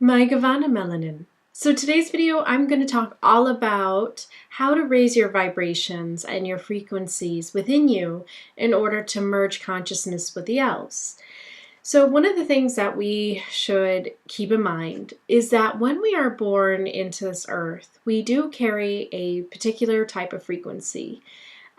My Gavana Melanin. So today's video, I'm going to talk all about how to raise your vibrations and your frequencies within you in order to merge consciousness with the elves. So one of the things that we should keep in mind is that when we are born into this earth, we do carry a particular type of frequency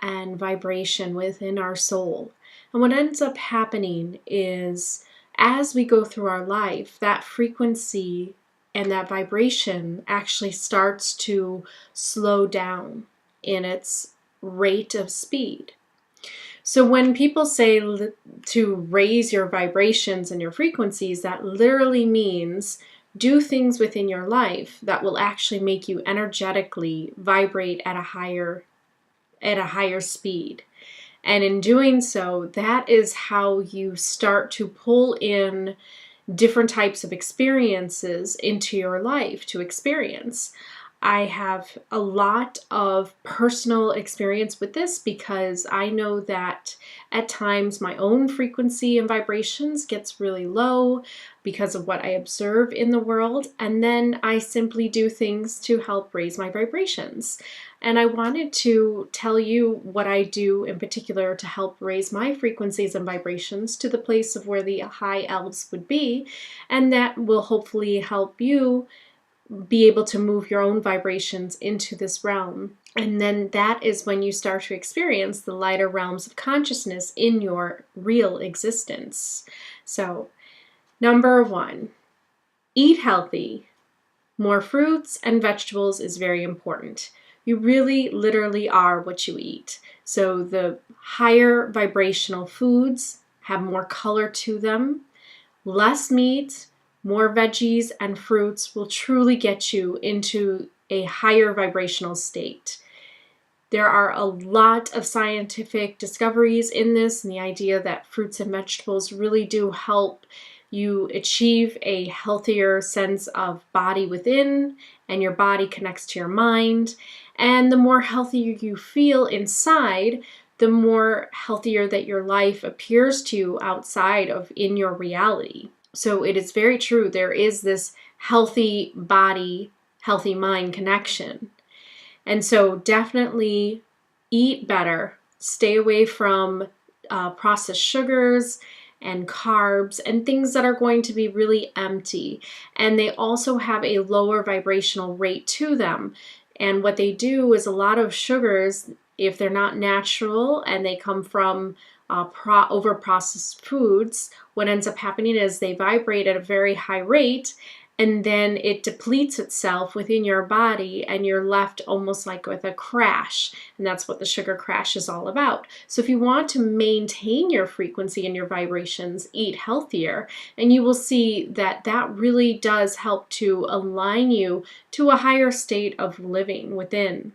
and vibration within our soul. And what ends up happening is as we go through our life, that frequency and that vibration actually starts to slow down in its rate of speed. So when people say to raise your vibrations and your frequencies, that literally means do things within your life that will actually make you energetically vibrate at a higher speed. And in doing so, that is how you start to pull in different types of experiences into your life to experience. I have a lot of personal experience with this because I know that at times my own frequency and vibrations gets really low because of what I observe in the world, and then I simply do things to help raise my vibrations. And I wanted to tell you what I do in particular to help raise my frequencies and vibrations to the place of where the high elves would be, and that will hopefully help you be able to move your own vibrations into this realm. And then that is when you start to experience the lighter realms of consciousness in your real existence. So, number 1, eat healthy. More fruits and vegetables is very important. You really literally are what you eat. So the higher vibrational foods have more color to them. Less meat, more veggies and fruits will truly get you into a higher vibrational state. There are a lot of scientific discoveries in this, and the idea that fruits and vegetables really do help you achieve a healthier sense of body within, and your body connects to your mind. And the more healthier you feel inside, the more healthier that your life appears to you outside of in your reality. So it is very true. There is this healthy body, healthy mind connection. And so definitely eat better. Stay away from processed sugars and carbs and things that are going to be really empty. And they also have a lower vibrational rate to them. And what they do is a lot of sugars, if they're not natural and they come from over-processed foods, what ends up happening is they vibrate at a very high rate, and then it depletes itself within your body and you're left almost like with a crash. And that's what the sugar crash is all about. So if you want to maintain your frequency and your vibrations, eat healthier, and you will see that that really does help to align you to a higher state of living within.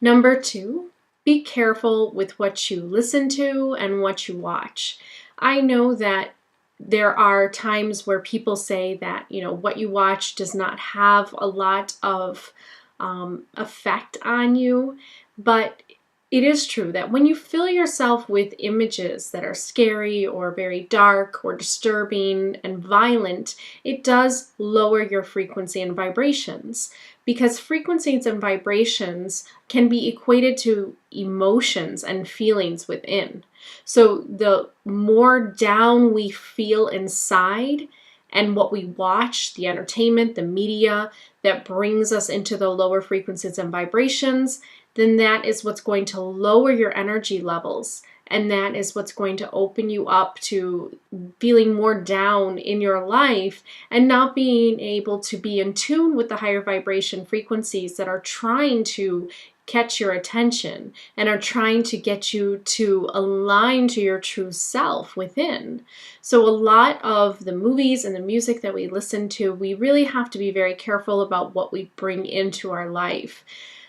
Number 2, be careful with what you listen to and what you watch. I know that there are times where people say that, what you watch does not have a lot of effect on you, but it is true that when you fill yourself with images that are scary or very dark or disturbing and violent, it does lower your frequency and vibrations, because frequencies and vibrations can be equated to emotions and feelings within. So the more down we feel inside, and what we watch, the entertainment, the media that brings us into the lower frequencies and vibrations, then that is what's going to lower your energy levels. And that is what's going to open you up to feeling more down in your life and not being able to be in tune with the higher vibration frequencies that are trying to catch your attention and are trying to get you to align to your true self within. So a lot of the movies and the music that we listen to, we really have to be very careful about what we bring into our life.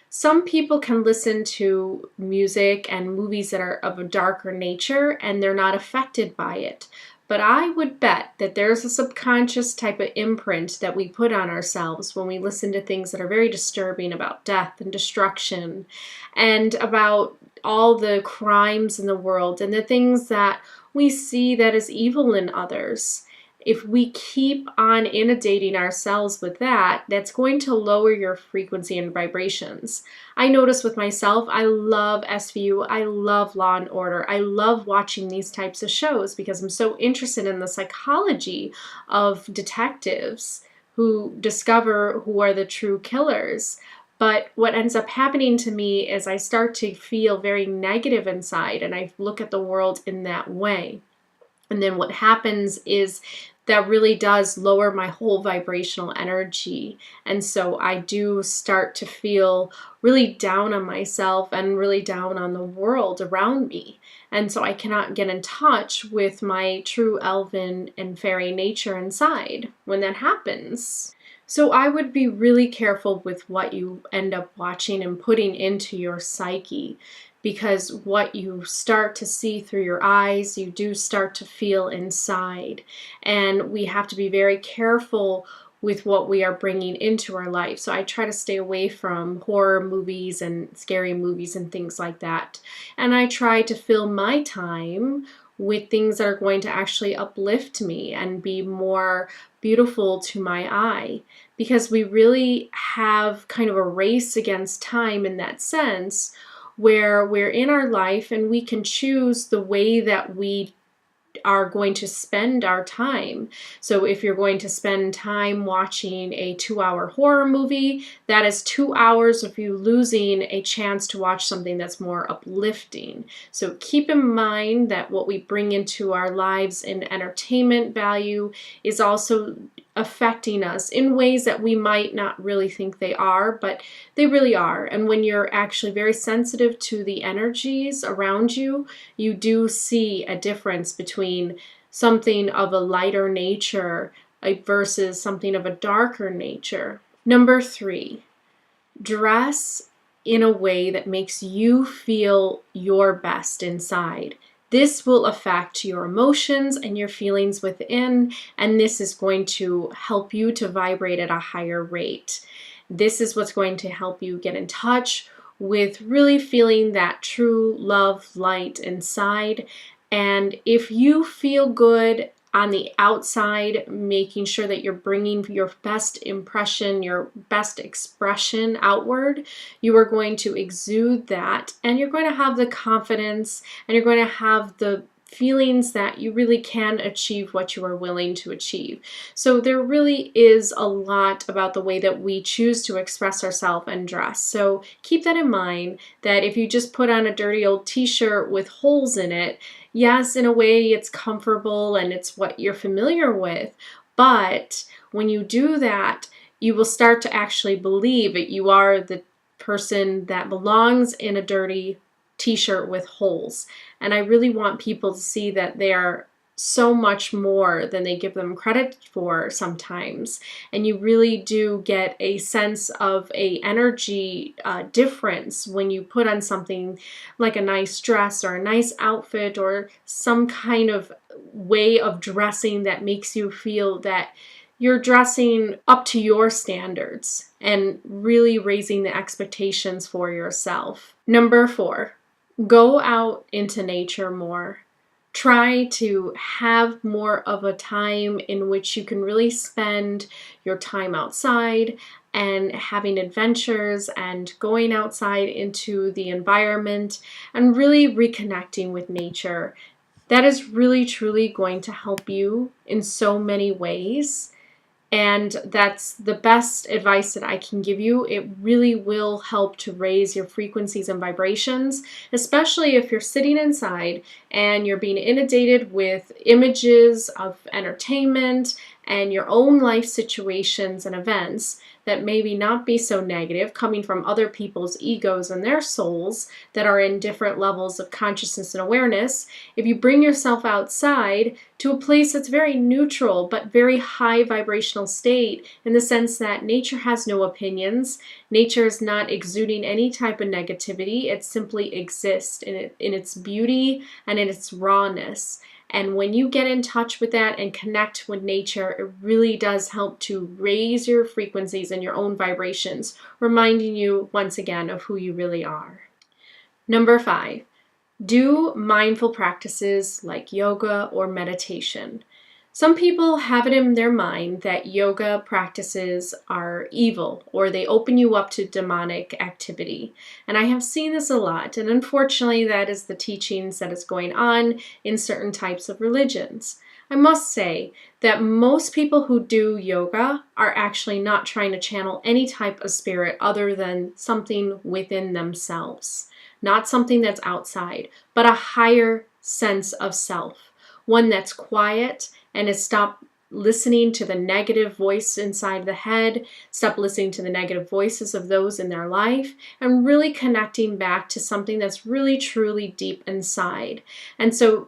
Some people can listen to music and movies that are of a darker nature and they're not affected by it. But I would bet that there's a subconscious type of imprint that we put on ourselves when we listen to things that are very disturbing about death and destruction and about all the crimes in the world and the things that we see that is evil in others. if we keep on inundating ourselves with that, that's going to lower your frequency and vibrations. I notice with myself, I love SVU, I love Law and Order, I love watching these types of shows because I'm so interested in the psychology of detectives who discover who are the true killers. But what ends up happening to me is I start to feel very negative inside, and I look at the world in that way. And then what happens is that really does lower my whole vibrational energy. And so I do start to feel really down on myself and really down on the world around me. And so I cannot get in touch with my true elven and fairy nature inside when that happens. So I would be really careful with what you end up watching and putting into your psyche, because what you start to see through your eyes, you do start to feel inside. And we have to be very careful with what we are bringing into our life. So I try to stay away from horror movies and scary movies and things like that. And I try to fill my time with things that are going to actually uplift me and be more beautiful to my eye, because we really have kind of a race against time in that sense, where we're in our life and we can choose the way that we are going to spend our time. So if you're going to spend time watching a 2-hour horror movie, that is 2 hours of you losing a chance to watch something that's more uplifting. So keep in mind that what we bring into our lives in entertainment value is also affecting us in ways that we might not really think they are, but they really are. And when you're actually very sensitive to the energies around you, you do see a difference between something of a lighter nature versus something of a darker nature. Number 3, dress in a way that makes you feel your best inside. This will affect your emotions and your feelings within, and this is going to help you to vibrate at a higher rate. This is what's going to help you get in touch with really feeling that true love light inside. And if you feel good on the outside, making sure that you're bringing your best impression, your best expression outward, you are going to exude that, and you're going to have the confidence, and you're going to have the feelings that you really can achieve what you are willing to achieve. So there really is a lot about the way that we choose to express ourselves and dress. So keep that in mind, that if you just put on a dirty old t-shirt with holes in it, yes, in a way it's comfortable and it's what you're familiar with, but when you do that, you will start to actually believe that you are the person that belongs in a dirty t-shirt with holes. And I really want people to see that they are so much more than they give them credit for sometimes. And you really do get a sense of a energy difference when you put on something like a nice dress or a nice outfit or some kind of way of dressing that makes you feel that you're dressing up to your standards and really raising the expectations for yourself. Number 4, go out into nature more. Try to have more of a time in which you can really spend your time outside and having adventures and going outside into the environment and really reconnecting with nature. That is really truly going to help you in so many ways. And that's the best advice that I can give you. It really will help to raise your frequencies and vibrations, especially if you're sitting inside and you're being inundated with images of entertainment and your own life situations and events that maybe not be so negative, coming from other people's egos and their souls that are in different levels of consciousness and awareness. If you bring yourself outside to a place that's very neutral but very high vibrational state, in the sense that nature has no opinions, nature is not exuding any type of negativity, it simply exists in its beauty and in its rawness. And when you get in touch with that and connect with nature, it really does help to raise your frequencies and your own vibrations, reminding you once again of who you really are. Number 5, do mindful practices like yoga or meditation. Some people have it in their mind that yoga practices are evil or they open you up to demonic activity. And I have seen this a lot. And unfortunately, that is the teachings that is going on in certain types of religions. I must say that most people who do yoga are actually not trying to channel any type of spirit other than something within themselves. Not something that's outside, but a higher sense of self. One that's quiet and has stopped listening to the negative voice inside the head, stop listening to the negative voices of those in their life, and really connecting back to something that's really truly deep inside. And so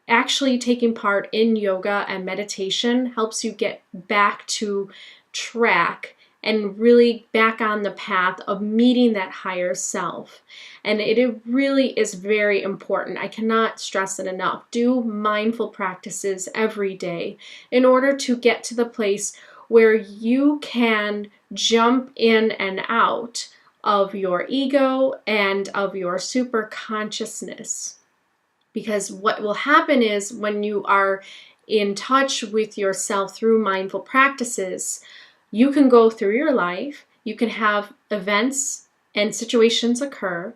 actually taking part in yoga and meditation helps you get back to track and really back on the path of meeting that higher self. And it really is very important. I cannot stress it enough. Do mindful practices every day in order to get to the place where you can jump in and out of your ego and of your super consciousness. Because what will happen is when you are in touch with yourself through mindful practices, you can go through your life, you can have events and situations occur,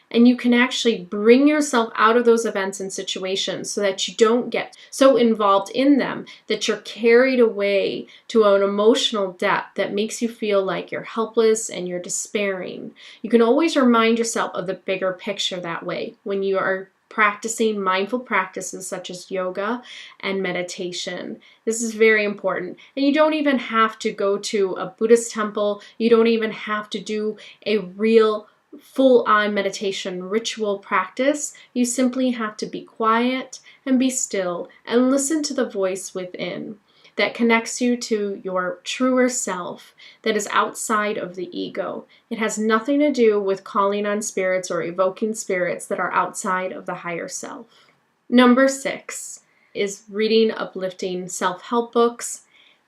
and you can actually bring yourself out of those events and situations so that you don't get so involved in them that you're carried away to an emotional depth that makes you feel like you're helpless and you're despairing. You can always remind yourself of the bigger picture that way when you are practicing mindful practices such as yoga and meditation. This is very important. And you don't even have to go to a Buddhist temple. You don't even have to do a real full-on meditation ritual practice. You simply have to be quiet and be still and listen to the voice within that connects you to your truer self that is outside of the ego. It has nothing to do with calling on spirits or evoking spirits that are outside of the higher self. Number 6 is reading uplifting self-help books,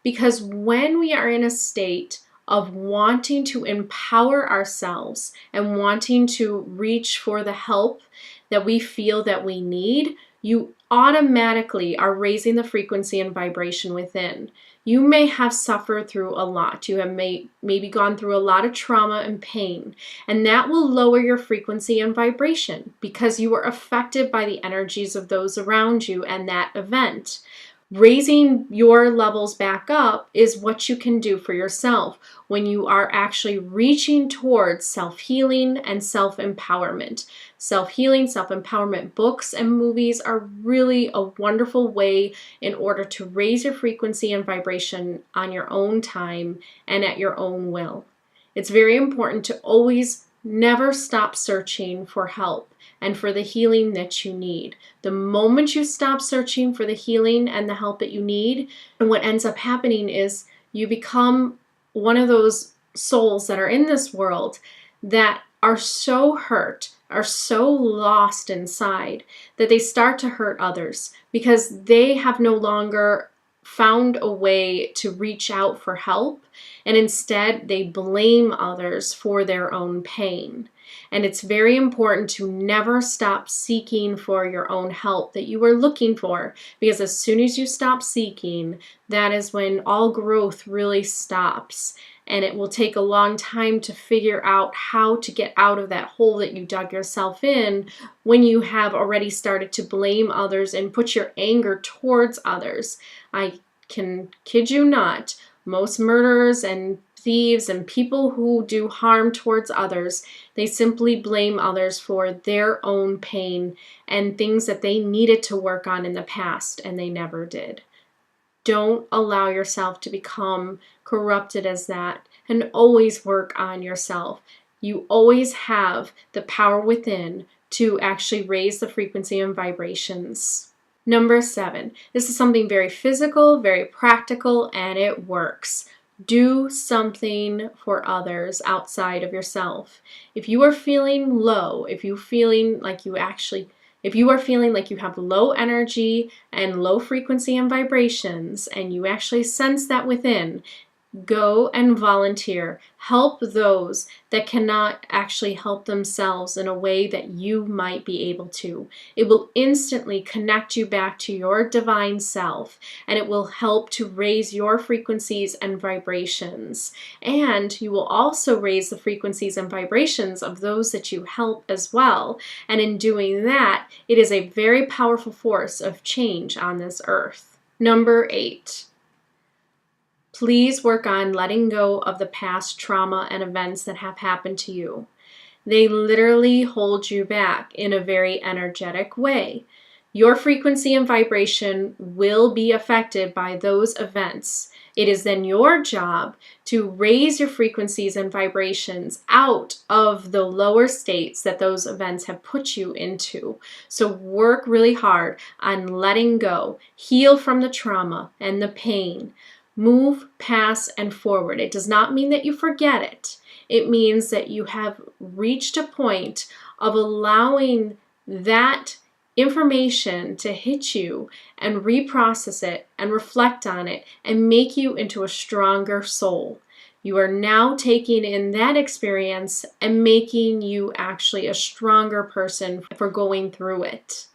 because when we are in a state of wanting to empower ourselves and wanting to reach for the help that we feel that we need, you automatically are raising the frequency and vibration within. You may have suffered through a lot. You have maybe gone through a lot of trauma and pain, and that will lower your frequency and vibration because you were affected by the energies of those around you and that event. Raising your levels back up is what you can do for yourself when you are actually reaching towards self-healing and self-empowerment. Self-healing, self-empowerment books and movies are really a wonderful way in order to raise your frequency and vibration on your own time and at your own will. It's very important to always never stop searching for help and for the healing that you need. The moment you stop searching for the healing and the help that you need, and what ends up happening is you become one of those souls that are in this world that are so hurt, are so lost inside, that they start to hurt others because they have no longer found a way to reach out for help, and instead they blame others for their own pain. And it's very important to never stop seeking for your own help that you are looking for, because as soon as you stop seeking, that is when all growth really stops. And it will take a long time to figure out how to get out of that hole that you dug yourself in when you have already started to blame others and put your anger towards others. I can kid you not, most murderers and thieves and people who do harm towards others, they simply blame others for their own pain and things that they needed to work on in the past and they never did. Don't allow yourself to become corrupted as that, and always work on yourself. You always have the power within to actually raise the frequency and vibrations. Number 7, this is something very physical, very practical, and it works. Do something for others outside of yourself. If you are feeling low, if you are feeling like you have low energy and low frequency and vibrations, and you actually sense that within, Go and volunteer. Help those that cannot actually help themselves in a way that you might be able to. It will instantly connect you back to your divine self, and it will help to raise your frequencies and vibrations. And you will also raise the frequencies and vibrations of those that you help as well. And in doing that, it is a very powerful force of change on this earth. Number 8. Please work on letting go of the past trauma and events that have happened to you. They literally hold you back in a very energetic way. Your frequency and vibration will be affected by those events. It is then your job to raise your frequencies and vibrations out of the lower states that those events have put you into. So work really hard on letting go, heal from the trauma and the pain. Move past and forward. It does not mean that you forget it. It means that you have reached a point of allowing that information to hit you and reprocess it and reflect on it and make you into a stronger soul. You are now taking in that experience and making you actually a stronger person for going through it.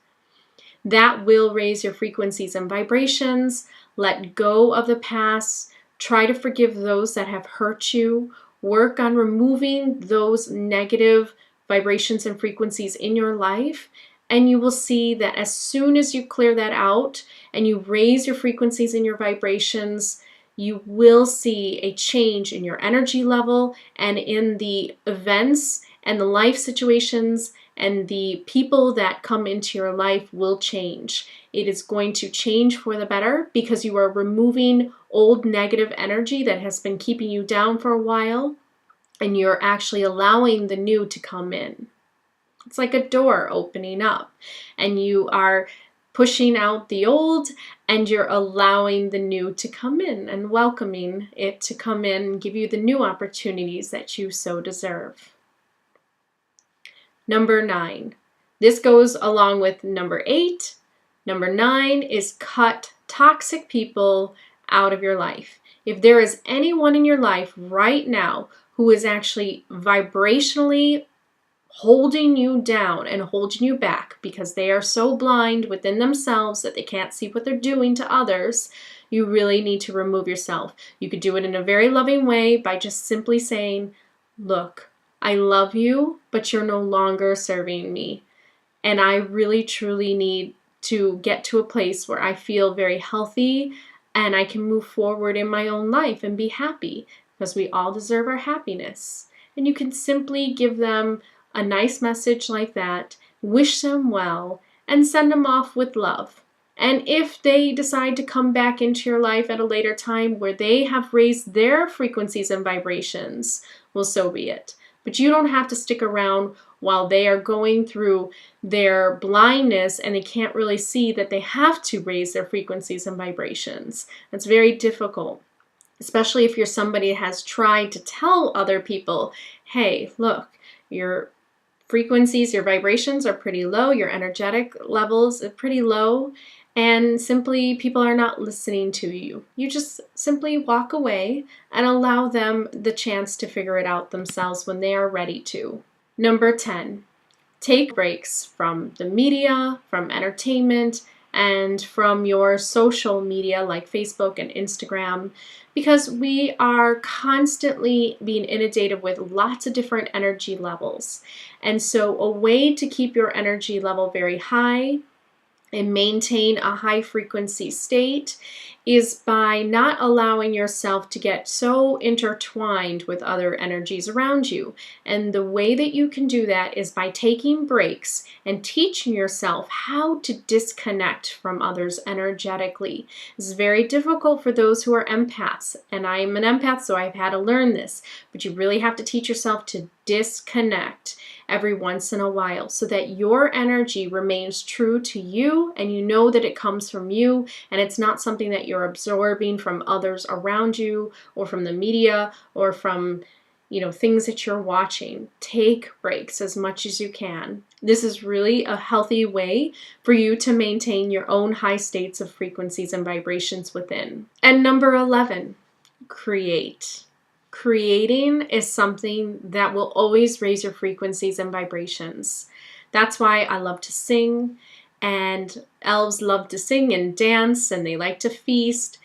That will raise your frequencies and vibrations. Let go of the past. Try to forgive those that have hurt you. Work on removing those negative vibrations and frequencies in your life. And you will see that as soon as you clear that out and you raise your frequencies and your vibrations, you will see a change in your energy level and in the events and the life situations and the people that come into your life will change. It is going to change for the better because you are removing old negative energy that has been keeping you down for a while, and you're actually allowing the new to come in. It's like a door opening up, and you are pushing out the old and you're allowing the new to come in and welcoming it to come in and give you the new opportunities that you so deserve. Number 9. This goes along with number 8. Number 9 is cut toxic people out of your life. If there is anyone in your life right now who is actually vibrationally holding you down and holding you back because they are so blind within themselves that they can't see what they're doing to others, you really need to remove yourself. You could do it in a very loving way by just simply saying, look, I love you, but you're no longer serving me. And I really, truly need to get to a place where I feel very healthy and I can move forward in my own life and be happy, because we all deserve our happiness. And you can simply give them a nice message like that, wish them well, and send them off with love. And if they decide to come back into your life at a later time where they have raised their frequencies and vibrations, well, so be it. But you don't have to stick around while they are going through their blindness and they can't really see that they have to raise their frequencies and vibrations. It's very difficult, especially if you're somebody that has tried to tell other people, hey, look, your frequencies, your vibrations are pretty low, your energetic levels are pretty low, and simply people are not listening to you. You just simply walk away and allow them the chance to figure it out themselves when they are ready to. Number 10, take breaks from the media, from entertainment, and from your social media like Facebook and Instagram, because we are constantly being inundated with lots of different energy levels. And so a way to keep your energy level very high and maintain a high frequency state is by not allowing yourself to get so intertwined with other energies around you. And the way that you can do that is by taking breaks and teaching yourself how to disconnect from others energetically. It's very difficult for those who are empaths, and I am an empath, so I've had to learn this, but you really have to teach yourself to disconnect every once in a while so that your energy remains true to you and you know that it comes from you and it's not something that you're absorbing from others around you or from the media or from things that you're watching. Take breaks as much as you can. This is really a healthy way for you to maintain your own high states of frequencies and vibrations within. And number 11, create. Creating is something that will always raise your frequencies and vibrations. That's why I love to sing, and elves love to sing and dance, and they like to feast.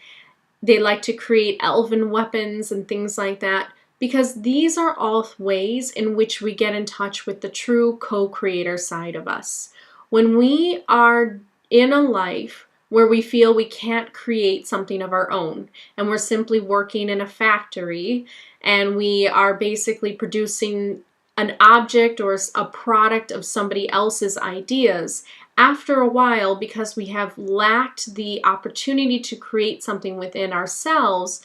They like to create elven weapons and things like that, because these are all ways in which we get in touch with the true co-creator side of us. When we are in a life where we feel we can't create something of our own, and we're simply working in a factory, and we are basically producing an object or a product of somebody else's ideas, after a while, because we have lacked the opportunity to create something within ourselves,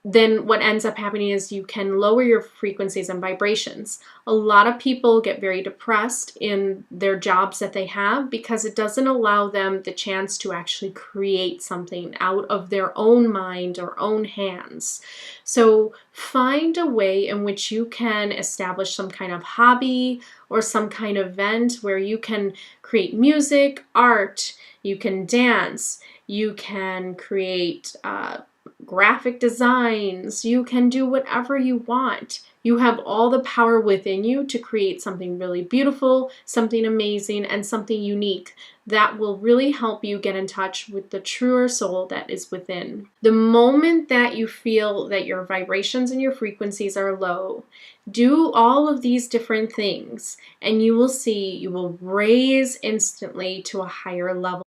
then what ends up happening is you can lower your frequencies and vibrations. A lot of people get very depressed in their jobs that they have because it doesn't allow them the chance to actually create something out of their own mind or own hands. So find a way in which you can establish some kind of hobby or some kind of event where you can create music, art, you can dance, you can create graphic designs, you can do whatever you want. You have all the power within you to create something really beautiful, something amazing, and something unique that will really help you get in touch with the truer soul that is within. The moment that you feel that your vibrations and your frequencies are low, do all of these different things and you will see you will raise instantly to a higher level.